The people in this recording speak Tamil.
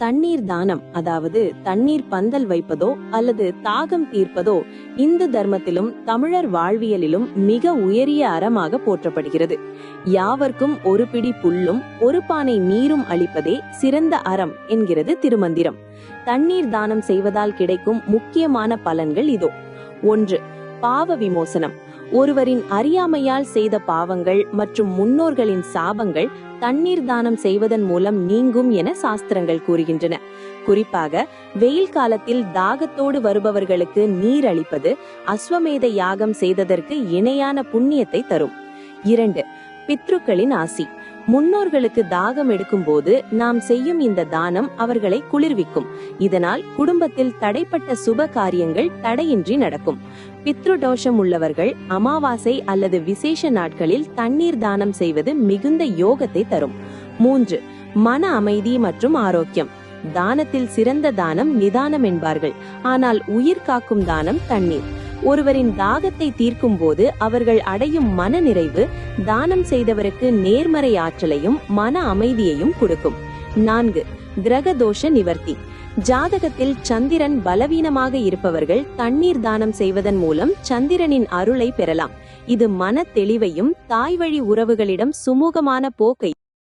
தண்ணீர் தானம், அதாவது தண்ணீர் பந்தல் வைப்பதோ அல்லது தாகம் தீர்ப்பதோ இந்து தர்மத்திலும் தமிழர் வாழ்வியலிலும் மிக உயரிய அறமாக போற்றப்படுகிறது. யாவர்க்கும் ஒரு பிடி புல்லும் ஒரு பானை நீரும் அளிப்பதே சிறந்த அறம் என்கிறது திருமந்திரம். தண்ணீர் தானம் செய்வதால் கிடைக்கும் முக்கியமான பலன்கள் இதோ. 1. பாவ விமோசனம். ஒருவரின் அறியாமையால் செய்த பாவங்கள் மற்றும் முன்னோர்களின் சாபங்கள் தண்ணீர் தானம் செய்வதன் மூலம் நீங்கும் என சாஸ்திரங்கள் கூறுகின்றன. குறிப்பாக வெயில் காலத்தில் தாகத்தோடு வருபவர்களுக்கு நீர் அளிப்பது அஸ்வமேத யாகம் செய்ததற்கு இணையான புண்ணியத்தை தரும். 2. பித்ருக்களின் ஆசி. முன்னோர்களுக்கு தாகம் எடுக்கும் போது நாம் செய்யும் இந்த தானம் அவர்களை குளிர்விக்கும். இதனால் குடும்பத்தில் தடைப்பட்ட சுப காரியங்கள் தடையின்றி நடக்கும். பித்ருதோஷம் உள்ளவர்கள் அமாவாசை அல்லது விசேஷ நாட்களில் தண்ணீர் தானம் செய்வது மிகுந்த யோகத்தை தரும். 3. மன அமைதி மற்றும் ஆரோக்கியம். தானத்தில் சிறந்த தானம் நிதானம் என்பார்கள். ஆனால் உயிர் காக்கும் தானம் தண்ணீர். ஒருவரின் தாகத்தை தீர்க்கும் போது அவர்கள் அடையும் மன நிறைவு தானம் செய்தவருக்கு நேர்மறை ஆற்றலையும் மன அமைதியையும் கொடுக்கும். 4. கிரக தோஷ நிவர்த்தி. ஜாதகத்தில் சந்திரன் பலவீனமாக இருப்பவர்கள் தண்ணீர் தானம் செய்வதன் மூலம் சந்திரனின் அருளை பெறலாம். இது மன தெளிவையும் தாய் வழி உறவுகளிடம் சுமூகமான போக்கை